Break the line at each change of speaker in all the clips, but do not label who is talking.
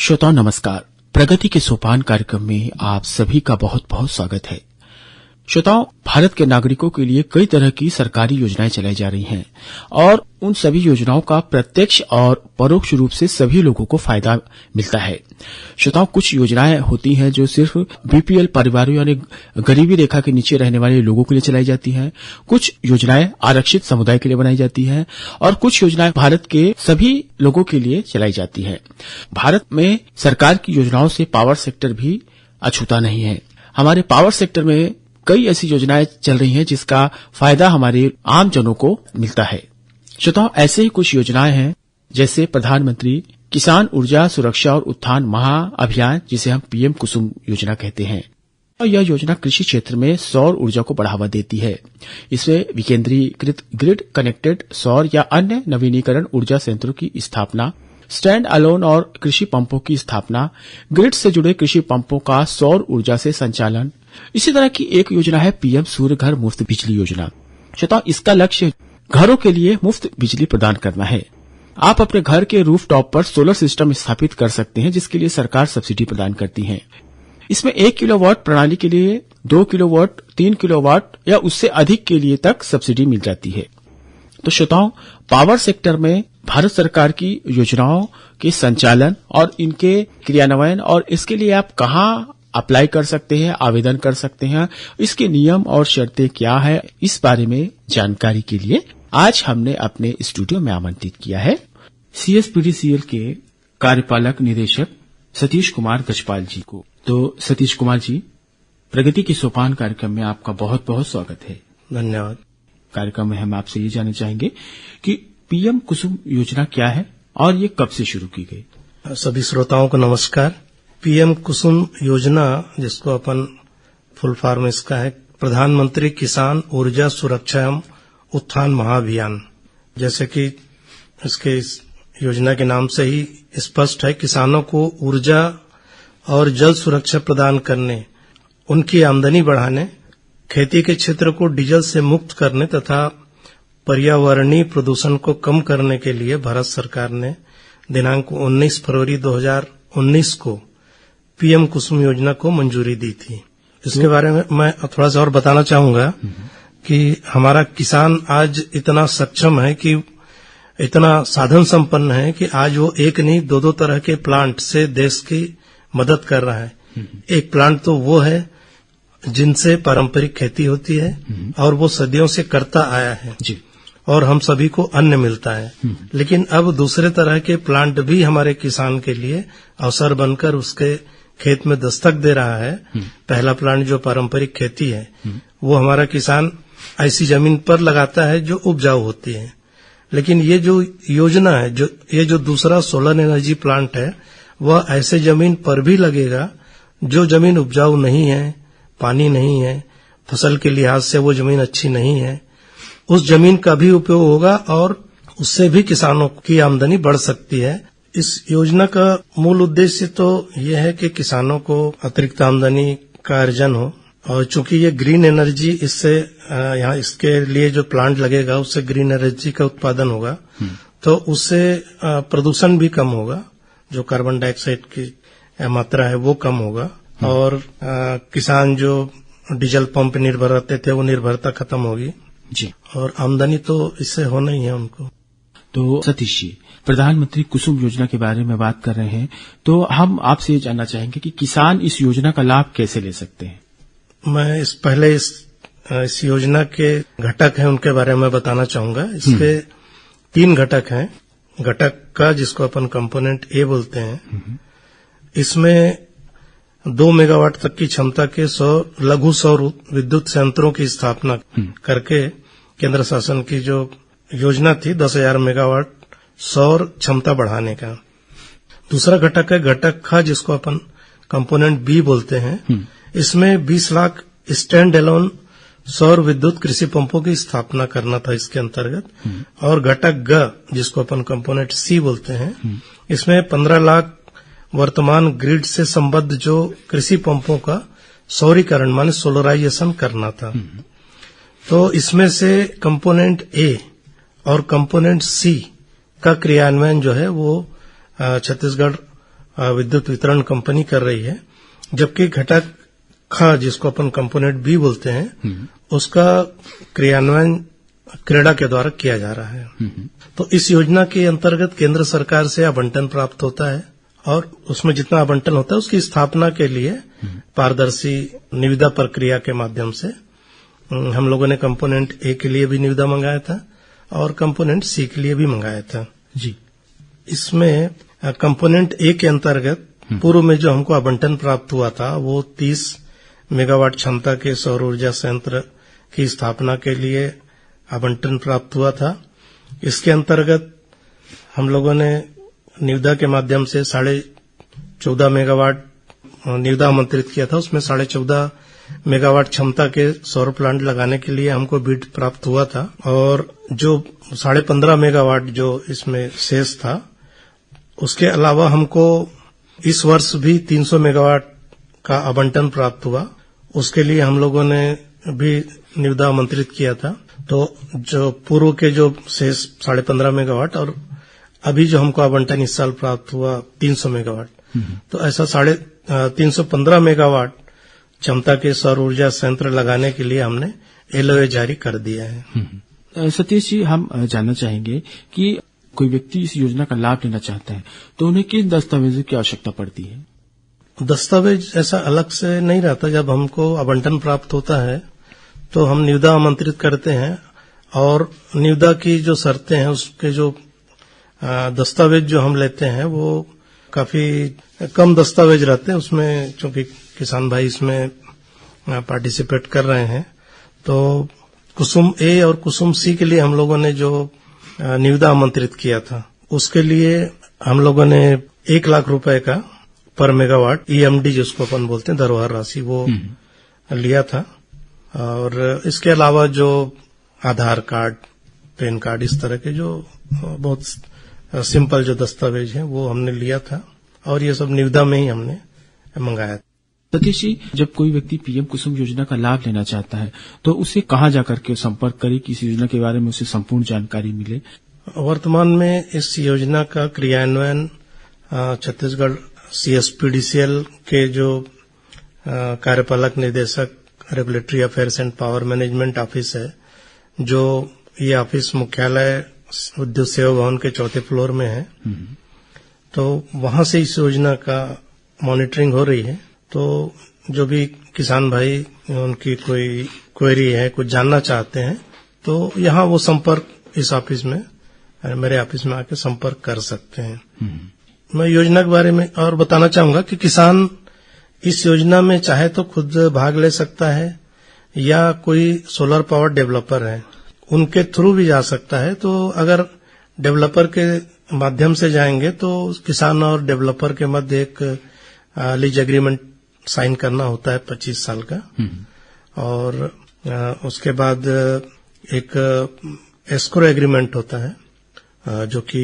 श्रोताओं नमस्कार। प्रगति के सोपान कार्यक्रम में आप सभी का बहुत बहुत स्वागत है। श्रोताओं, भारत के नागरिकों के लिए कई तरह की सरकारी योजनाएं चलाई जा रही हैं और उन सभी योजनाओं का प्रत्यक्ष और परोक्ष रूप से सभी लोगों को फायदा मिलता है। श्रोताओं, कुछ योजनाएं होती हैं जो सिर्फ बीपीएल परिवारों यानी गरीबी रेखा के नीचे रहने वाले लोगों के लिए चलाई जाती हैं। कुछ योजनाएं आरक्षित समुदाय के लिए बनाई जाती हैं और कुछ योजनाएं भारत के सभी लोगों के लिए चलाई जाती हैं। भारत में सरकार की योजनाओं से पावर सेक्टर भी अछूता नहीं है। हमारे पावर सेक्टर में कई ऐसी योजनाएं चल रही हैं जिसका फायदा हमारे आम जनों को मिलता है। श्रोताओं, ऐसे ही कुछ योजनाएं हैं जैसे प्रधानमंत्री किसान ऊर्जा सुरक्षा और उत्थान महाअभियान, जिसे हम पीएम कुसुम योजना कहते हैं। और यह योजना कृषि क्षेत्र में सौर ऊर्जा को बढ़ावा देती है। इसमें विकेंद्रीकृत ग्रिड कनेक्टेड सौर या अन्य नवीनीकरण ऊर्जा संयंत्रों की स्थापना, स्टैंड अलोन और कृषि पंपों की स्थापना, ग्रिड से जुड़े कृषि पंपों का सौर ऊर्जा से संचालन। इसी तरह की एक योजना है पीएम सूर्य घर मुफ्त बिजली योजना। श्रोताओं, इसका लक्ष्य घरों के लिए मुफ्त बिजली प्रदान करना है। आप अपने घर के रूफटॉप पर सोलर सिस्टम स्थापित कर सकते हैं, जिसके लिए सरकार सब्सिडी प्रदान करती है। इसमें 1 किलोवाट प्रणाली के लिए 2 किलोवाट, 3 किलोवाट या उससे अधिक के लिए तक सब्सिडी मिल जाती है। तो श्रोताओं, पावर सेक्टर में भारत सरकार की योजनाओं के संचालन और इनके क्रियान्वयन और इसके लिए आप कहाँ अप्लाई कर सकते हैं, आवेदन कर सकते हैं, इसके नियम और शर्तें क्या है, इस बारे में जानकारी के लिए आज हमने अपने स्टूडियो में आमंत्रित किया है सीएसपीडीसीएल के कार्यपालक निदेशक सतीश कुमार गजपाल जी को। तो सतीश कुमार जी, प्रगति के सोपान कार्यक्रम में आपका बहुत बहुत स्वागत है।
धन्यवाद।
कार्यक्रम में हम आपसे ये जानना चाहेंगे कि पीएम कुसुम योजना क्या है और ये कब से शुरू की गई।
सभी श्रोताओं को नमस्कार। पीएम कुसुम योजना, जिसको अपन फुल फॉर्म इसका है प्रधानमंत्री किसान ऊर्जा सुरक्षा एवं उत्थान महाअभियान। जैसे कि इसके इस योजना के नाम से ही स्पष्ट है, किसानों को ऊर्जा और जल सुरक्षा प्रदान करने, उनकी आमदनी बढ़ाने, खेती के क्षेत्र को डीजल से मुक्त करने तथा पर्यावरणीय प्रदूषण को कम करने के लिए भारत सरकार ने दिनांक 19 फरवरी 2019 को पीएम कुसुम योजना को मंजूरी दी थी। इसके बारे में मैं थोड़ा सा और बताना चाहूंगा कि हमारा किसान आज इतना सक्षम है कि इतना साधन संपन्न है कि आज वो एक नहीं दो तरह के प्लांट से देश की मदद कर रहा है। एक प्लांट तो वो है जिनसे पारंपरिक खेती होती है और वो सदियों से करता आया है जी, और हम सभी को अन्न मिलता है। लेकिन अब दूसरे तरह के प्लांट भी हमारे किसान के लिए अवसर बनकर उसके खेत में दस्तक दे रहा है। पहला प्लांट जो पारंपरिक खेती है वो हमारा किसान ऐसी जमीन पर लगाता है जो उपजाऊ होती है। लेकिन ये जो योजना है, ये जो दूसरा सोलर एनर्जी प्लांट है, वह ऐसे जमीन पर भी लगेगा जो जमीन उपजाऊ नहीं है, पानी नहीं है, फसल के लिहाज से वो जमीन अच्छी नहीं है। उस जमीन का भी उपयोग होगा और उससे भी किसानों की आमदनी बढ़ सकती है। इस योजना का मूल उद्देश्य तो यह है कि किसानों को अतिरिक्त आमदनी का अर्जन हो, और चूंकि ये ग्रीन एनर्जी, इससे यहाँ इसके लिए जो प्लांट लगेगा उससे ग्रीन एनर्जी का उत्पादन होगा, तो उससे प्रदूषण भी कम होगा, जो कार्बन डाइऑक्साइड की मात्रा है वो कम होगा, और किसान जो डीजल पंप निर्भर रहते थे वो निर्भरता खत्म होगी जी, और आमदनी तो इससे होना ही है उनको।
तो सतीश जी, प्रधानमंत्री कुसुम योजना के बारे में बात कर रहे हैं, तो हम आपसे ये जानना चाहेंगे कि किसान इस योजना का लाभ कैसे ले सकते हैं।
मैं इस योजना के घटक हैं उनके बारे में बताना चाहूंगा। इसके 3 घटक हैं। घटक का जिसको अपन कंपोनेंट ए बोलते हैं, इसमें 2 मेगावाट तक की क्षमता के लघु सौर विद्युत संयंत्रों की स्थापना करके केंद्र शासन की जो योजना थी 10,000 मेगावाट सौर क्षमता बढ़ाने का। दूसरा घटक है घटक ख, जिसको अपन कंपोनेंट बी बोलते हैं। इसमें 20 लाख स्टैंड एलोन सौर विद्युत कृषि पंपों की स्थापना करना था इसके अंतर्गत। और घटक ग, जिसको अपन कंपोनेंट सी बोलते हैं, इसमें 15 लाख वर्तमान ग्रिड से संबद्ध जो कृषि पंपों का सौरीकरण माने सोलराइजेशन करना था। तो इसमें से कंपोनेंट ए और कंपोनेंट सी का क्रियान्वयन जो है वो छत्तीसगढ़ विद्युत वितरण कंपनी कर रही है, जबकि घटक ख जिसको अपन कंपोनेंट बी बोलते हैं उसका क्रियान्वयन क्रेडा के द्वारा किया जा रहा है। तो इस योजना के अंतर्गत केंद्र सरकार से आवंटन प्राप्त होता है और उसमें जितना आवंटन होता है उसकी स्थापना के लिए पारदर्शी निविदा प्रक्रिया के माध्यम से हम लोगों ने कंपोनेंट ए के लिए भी निविदा मंगाया था और कंपोनेंट सी के लिए भी मंगाया था जी। इसमें कंपोनेंट ए के अंतर्गत पूर्व में जो हमको आवंटन प्राप्त हुआ था वो 30 मेगावाट क्षमता के सौर ऊर्जा संयंत्र की स्थापना के लिए आवंटन प्राप्त हुआ था। इसके अंतर्गत हम लोगों ने निविदा के माध्यम से 14.5 मेगावाट निविदा आमंत्रित किया था। उसमें 14.5 मेगावाट क्षमता के सौर प्लांट लगाने के लिए हमको बिड प्राप्त हुआ था और जो 15.5 मेगावाट जो इसमें शेष था, उसके अलावा हमको इस वर्ष भी 300 मेगावाट का आवंटन प्राप्त हुआ। उसके लिए हम लोगों ने भी निविदा आमंत्रित किया था। तो जो पूर्व के जो शेष 15.5 मेगावाट और अभी जो हमको आवंटन इस साल प्राप्त हुआ 300 मेगावाट, तो ऐसा 315 मेगावाट क्षमता के सौर ऊर्जा संयंत्र लगाने के लिए हमने एलओए जारी कर दिया है।
सतीश जी, हम जानना चाहेंगे कि कोई व्यक्ति इस योजना का लाभ लेना चाहता है तो उन्हें किन दस्तावेजों की आवश्यकता पड़ती है?
दस्तावेज ऐसा अलग से नहीं रहता। जब हमको आवंटन प्राप्त होता है तो हम निविदा आमंत्रित करते हैं और निविदा की जो शर्तें हैं उसके जो दस्तावेज जो हम लेते हैं वो काफी कम दस्तावेज रहते हैं उसमें, चूंकि किसान भाई इसमें पार्टिसिपेट कर रहे हैं। तो कुसुम ए और कुसुम सी के लिए हम लोगों ने जो निविदा आमंत्रित किया था उसके लिए हम लोगों ने 1 लाख रुपए का पर मेगावाट ईएमडी जिसको अपन बोलते हैं धरोहर राशि वो लिया था। और इसके अलावा जो आधार कार्ड, पैन कार्ड, इस तरह के जो बहुत सिंपल जो दस्तावेज हैं वो हमने लिया था और ये सब निविदा में ही हमने मंगाया था।
सतीश जी, जब कोई व्यक्ति पीएम कुसुम योजना का लाभ लेना चाहता है तो उसे कहाँ जाकर के संपर्क करे कि इस योजना के बारे में उसे संपूर्ण जानकारी मिले?
वर्तमान में इस योजना का क्रियान्वयन छत्तीसगढ़ सीएसपीडीसीएल के जो कार्यपालक निदेशक regulatory affairs and power management office है, जो ये ऑफिस मुख्यालय विद्युत सेवा भवन के 4थे फ्लोर में है, तो वहां से इस योजना का मॉनिटरिंग हो रही है। तो जो भी किसान भाई उनकी कोई क्वेरी है, कुछ जानना चाहते हैं, तो यहाँ वो संपर्क इस ऑफिस में, मेरे ऑफिस में आके संपर्क कर सकते हैं। मैं योजना के बारे में और बताना चाहूंगा कि किसान इस योजना में चाहे तो खुद भाग ले सकता है या कोई सोलर पावर डेवलपर है उनके थ्रू भी जा सकता है। तो अगर डेवलपर के माध्यम से जाएंगे तो किसान और डेवलपर के मध्य एक लीज एग्रीमेंट साइन करना होता है 25 साल का, और उसके बाद एक एस्क्रो एग्रीमेंट होता है जो कि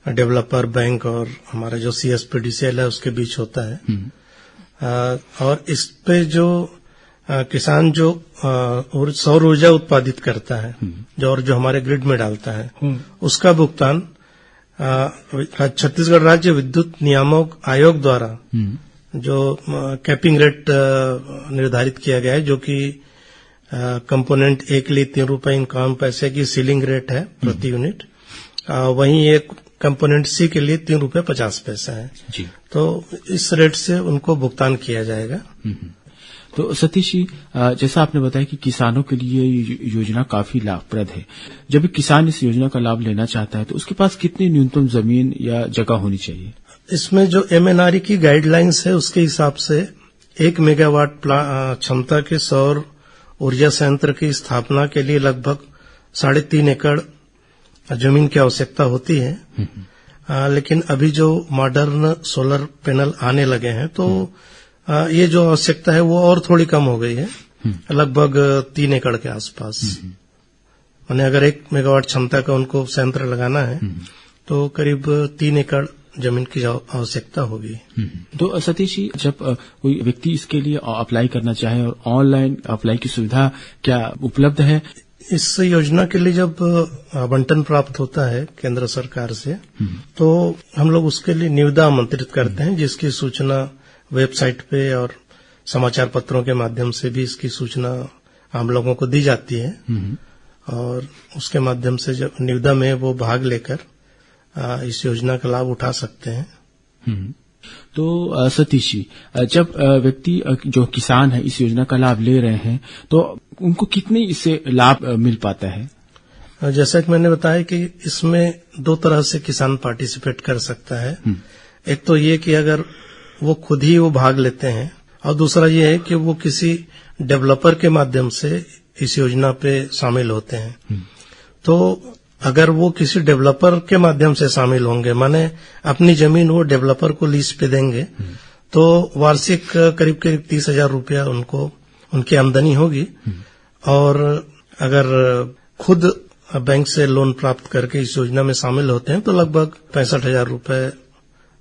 डेवलपर, बैंक और हमारा जो सीएसपीडीसीएल है उसके बीच होता है। और इस पे जो किसान जो सौर ऊर्जा उत्पादित करता है और जो हमारे ग्रिड में डालता है उसका भुगतान छत्तीसगढ़ राज्य विद्युत नियामक आयोग द्वारा जो कैपिंग रेट निर्धारित किया गया है, जो कि कंपोनेंट ए के लिए 3.51 रुपए की सीलिंग रेट है प्रति यूनिट, वहीं एक कंपोनेंट सी के लिए 3.50 रुपए है जी। तो इस रेट से उनको भुगतान किया जाएगा।
तो सतीश जी, जैसा आपने बताया कि किसानों के लिए योजना काफी लाभप्रद है। जब एक किसान इस योजना का लाभ लेना चाहता है तो उसके पास कितनी न्यूनतम जमीन या जगह होनी चाहिए?
इसमें जो एमएनआरई की गाइडलाइंस है उसके हिसाब से 1 मेगावाट क्षमता के सौर ऊर्जा संयंत्र की स्थापना के लिए लगभग 3.5 एकड़ जमीन की आवश्यकता होती है। लेकिन अभी जो मॉडर्न सोलर पैनल आने लगे हैं तो ये जो आवश्यकता है वो और थोड़ी कम हो गई है, लगभग 3 एकड़ के आसपास। माने अगर 1 मेगावाट क्षमता का उनको संयंत्र लगाना है तो करीब 3 एकड़ जमीन की आवश्यकता होगी।
तो सतीश जी, जब कोई व्यक्ति इसके लिए अप्लाई करना चाहे और ऑनलाइन अप्लाई की सुविधा क्या उपलब्ध है?
इस योजना के लिए जब आवंटन प्राप्त होता है केंद्र सरकार से, तो हम लोग उसके लिए निविदा आमंत्रित करते हैं, जिसकी सूचना वेबसाइट पे और समाचार पत्रों के माध्यम से भी इसकी सूचना आम लोगों को दी जाती है। और उसके माध्यम से जब निविदा में वो भाग लेकर इस योजना का लाभ उठा सकते हैं।
तो सतीश जी, जब व्यक्ति जो किसान है इस योजना का लाभ ले रहे हैं, तो उनको कितने इससे लाभ मिल पाता है?
जैसा कि मैंने बताया कि इसमें 2 तरह से किसान पार्टिसिपेट कर सकता है। एक तो ये कि अगर वो खुद ही वो भाग लेते हैं, और दूसरा ये है कि वो किसी डेवलपर के माध्यम से इस योजना पे शामिल होते हैं। तो अगर वो किसी डेवलपर के माध्यम से शामिल होंगे, माने अपनी जमीन वो डेवलपर को लीज पे देंगे, तो वार्षिक करीब 30,000 रुपया उनको उनकी आमदनी होगी। और अगर खुद बैंक से लोन प्राप्त करके इस योजना में शामिल होते हैं, तो लगभग 65,000 रुपये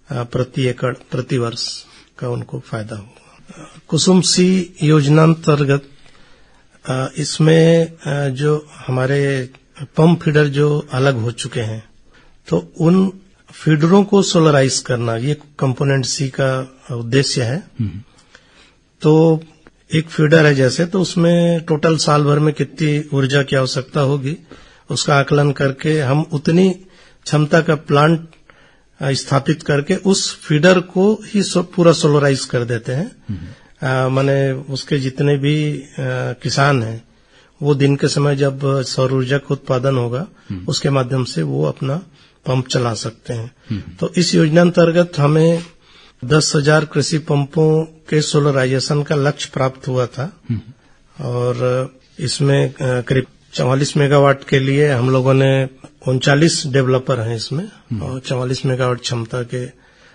प्रति एकड़ प्रति वर्ष का उनको फायदा होगा। कुसुम सी योजनांतर्गत इसमें जो हमारे पंप फीडर जो अलग हो चुके हैं, तो उन फीडरों को सोलराइज करना, ये कंपोनेंट सी का उद्देश्य है। तो एक फीडर है जैसे, तो उसमें टोटल साल भर में कितनी ऊर्जा की आवश्यकता होगी, उसका आकलन करके हम उतनी क्षमता का प्लांट स्थापित करके उस फीडर को ही पूरा सोलराइज कर देते हैं। माने उसके जितने भी किसान हैं, वो दिन के समय जब सौर ऊर्जा का उत्पादन होगा, उसके माध्यम से वो अपना पंप चला सकते हैं। तो इस योजना अंतर्गत हमें 10,000 कृषि पंपों के सोलराइजेशन का लक्ष्य प्राप्त हुआ था। और इसमें करीब 44 मेगावाट के लिए हम लोगों ने 39 डेवलपर हैं इसमें, और 44 मेगावाट क्षमता के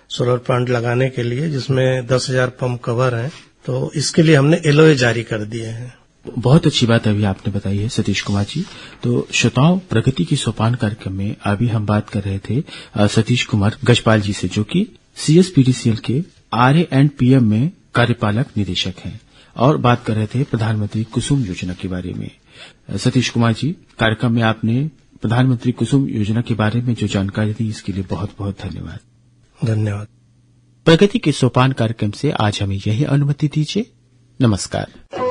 सोलर प्लांट लगाने के लिए, जिसमें 10,000 पंप कवर हैं। तो इसके लिए हमने एलओए जारी कर दिए हैं।
बहुत अच्छी बात अभी आपने बताई है सतीश कुमार जी। तो श्रोताओं, प्रगति की सोपान कार्यक्रम में अभी हम बात कर रहे थे सतीश कुमार गजपाल जी से, जो कि CSPDCL के RA&PM में कार्यपालक निदेशक हैं, और बात कर रहे थे प्रधानमंत्री कुसुम योजना के बारे में। सतीश कुमार जी, कार्यक्रम में आपने प्रधानमंत्री कुसुम योजना के बारे में जो जानकारी दी, इसके लिए बहुत बहुत धन्यवाद।
धन्यवाद।
प्रगति के सोपान कार्यक्रम से आज हमें यही अनुमति दीजिए। नमस्कार।